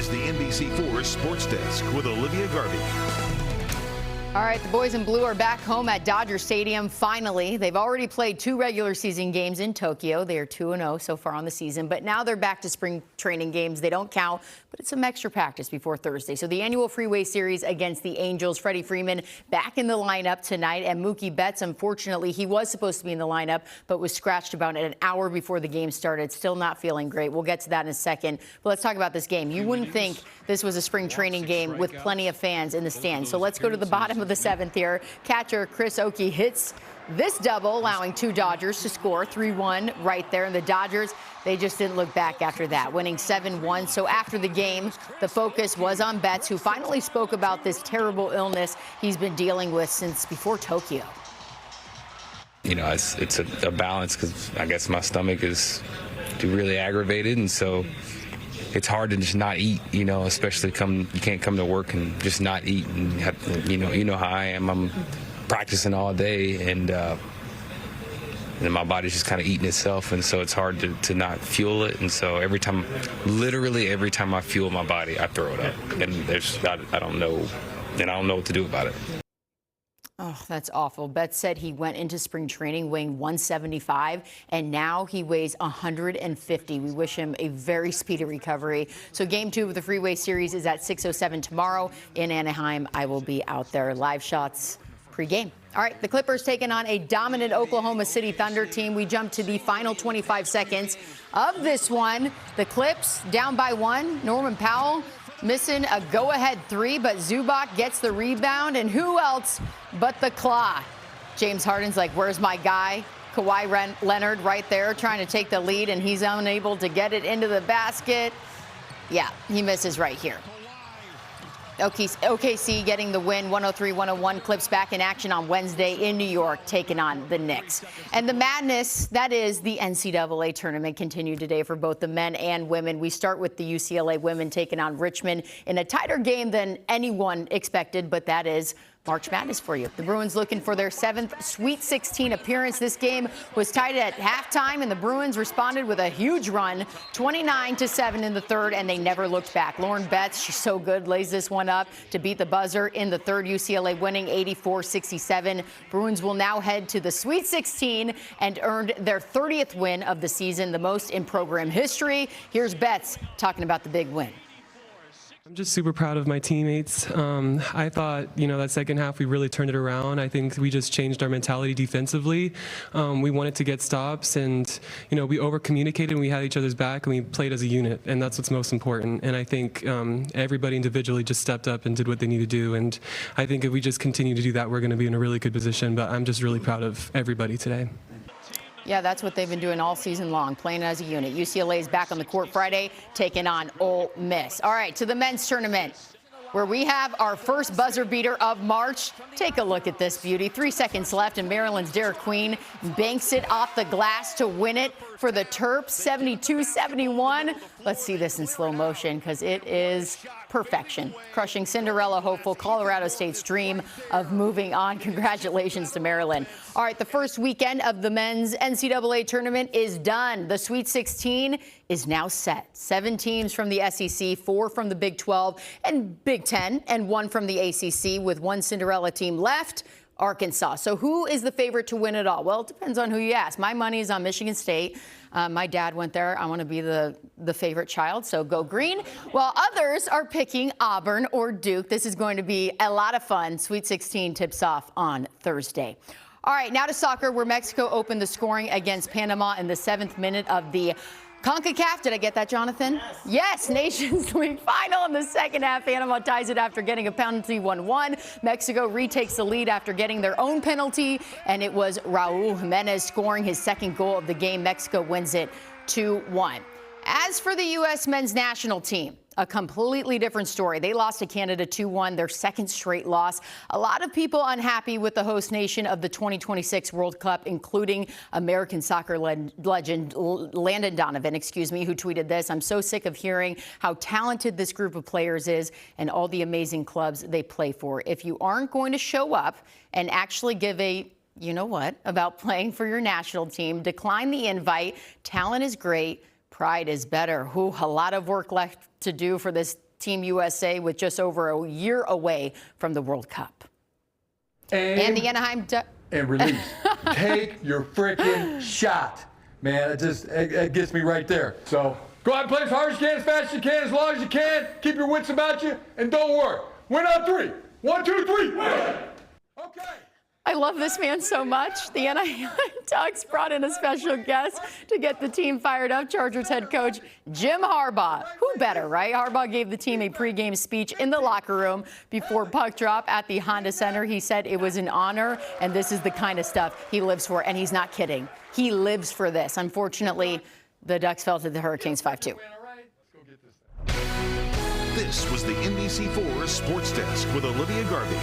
Here's the NBC4 Sports Desk with Olivia Garvey. All right, the boys in blue are back home at Dodger Stadium finally. They've already played 2 regular season games in Tokyo. They are 2-0 so far on the season, but now they're back to spring training games. They don't count, but it's some extra practice before Thursday. So the annual Freeway Series against the Angels. Freddie Freeman back in the lineup tonight, and Mookie Betts, unfortunately, he was supposed to be in the lineup, but was scratched about an hour before the game started. Still not feeling great. We'll get to that in a second. But let's talk about this game. You wouldn't think this was a spring training game with plenty of fans in the stands. So let's go to the bottom of the 7th here. Catcher Chris Oakey hits this double, allowing 2 Dodgers to score 3-1 right there. And the Dodgers, they just didn't look back after that, winning 7-1. So after the game, the focus was on Betts, who finally spoke about this terrible illness he's been dealing with since before Tokyo. You know, it's a balance because I guess my stomach is really aggravated, and so it's hard to just not eat, you know, especially you can't come to work and just not eat. And have, you know how I am. I'm practicing all day, and my body's just kind of eating itself, and so it's hard to not fuel it. And so literally every time I fuel my body, I throw it up, and I don't know, and I don't know what to do about it. Oh, that's awful. Betts said he went into spring training weighing 175, and now he weighs 150. We wish him a very speedy recovery. So game 2 of the Freeway Series is at 6:07 tomorrow in Anaheim. I will be out there. Live shots pre-game. All right, the Clippers taking on a dominant Oklahoma City Thunder team. We jump to the final 25 seconds of this one. The Clips down by 1. Norman Powell missing a go-ahead 3, but Zubac gets the rebound, and who else but the Claw? James Harden's like, where's my guy? Kawhi Leonard right there trying to take the lead, and he's unable to get it into the basket. Yeah, he misses right here. OKC getting the win, 103-101. Clips back in action on Wednesday in New York, taking on the Knicks. And the madness, that is the NCAA tournament, continued today for both the men and women. We start with the UCLA women taking on Richmond in a tighter game than anyone expected, but that is March Madness for you. The Bruins looking for their 7th Sweet 16 appearance. This game was tied at halftime, and the Bruins responded with a huge run, 29-7 in the third, and they never looked back. Lauren Betts, she's so good, lays this one up to beat the buzzer in the third. UCLA winning 84-67. Bruins will now head to the Sweet 16 and earned their 30th win of the season, the most in program history. Here's Betts talking about the big win. I'm just super proud of my teammates. I thought, that second half we really turned it around. I think we just changed our mentality defensively. We wanted to get stops, and we over-communicated, and we had each other's back, and we played as a unit, and that's what's most important. And I think everybody individually just stepped up and did what they need to do. And I think if we just continue to do that, we're going to be in a really good position. But I'm just really proud of everybody today. Yeah, that's what they've been doing all season long, playing as a unit. UCLA is back on the court Friday, taking on Ole Miss. All right, to the men's tournament, where we have our first buzzer beater of March. Take a look at this beauty. 3 seconds left, and Maryland's Derek Queen banks it off the glass to win it for the Terps, 72-71. Let's see this in slow motion, because it is perfection. Crushing Cinderella hopeful Colorado State's dream of moving on. Congratulations to Maryland. All right, the first weekend of the men's NCAA tournament is done. The Sweet 16 is now set. 7 teams from the SEC, 4 from the Big 12 and Big 10, and 1 from the ACC, with 1 Cinderella team left, Arkansas. So who is the favorite to win it all? Well, it depends on who you ask. My money is on Michigan State. My dad went there. I want to be the favorite child, so go green. While others are picking Auburn or Duke. This is going to be a lot of fun. Sweet 16 tips off on Thursday. All right, now to soccer, where Mexico opened the scoring against Panama in the 7th minute of the CONCACAF. Did I get that, Jonathan? Yes, Nations League final in the second half. Panama ties it after getting a penalty 1-1. Mexico retakes the lead after getting their own penalty, and it was Raul Jimenez scoring his second goal of the game. Mexico wins it 2-1. As for the U.S. men's national team, a completely different story. They lost to Canada 2-1, their second straight loss. A lot of people unhappy with the host nation of the 2026 World Cup, including American soccer legend Landon Donovan, who tweeted this: "I'm so sick of hearing how talented this group of players is and all the amazing clubs they play for. If you aren't going to show up and actually give a about playing for your national team, decline the invite. Talent is great. Pride is better." A lot of work left to do for this Team USA with just over a year away from the World Cup. And the Anaheim and release. Take your freaking shot, man. It gets me right there. So go out and play as hard as you can, as fast as you can, as long as you can. Keep your wits about you, and don't worry. Win on 3. 1, 2, 3. Win. Okay. I love this man so much. The Anaheim Ducks brought in a special guest to get the team fired up. Chargers head coach Jim Harbaugh. Who better, right? Harbaugh gave the team a pregame speech in the locker room before puck drop at the Honda Center. He said it was an honor, and this is the kind of stuff he lives for, and he's not kidding. He lives for this. Unfortunately, the Ducks fell to the Hurricanes 5-2. This was the NBC4 Sports Desk with Olivia Garvey.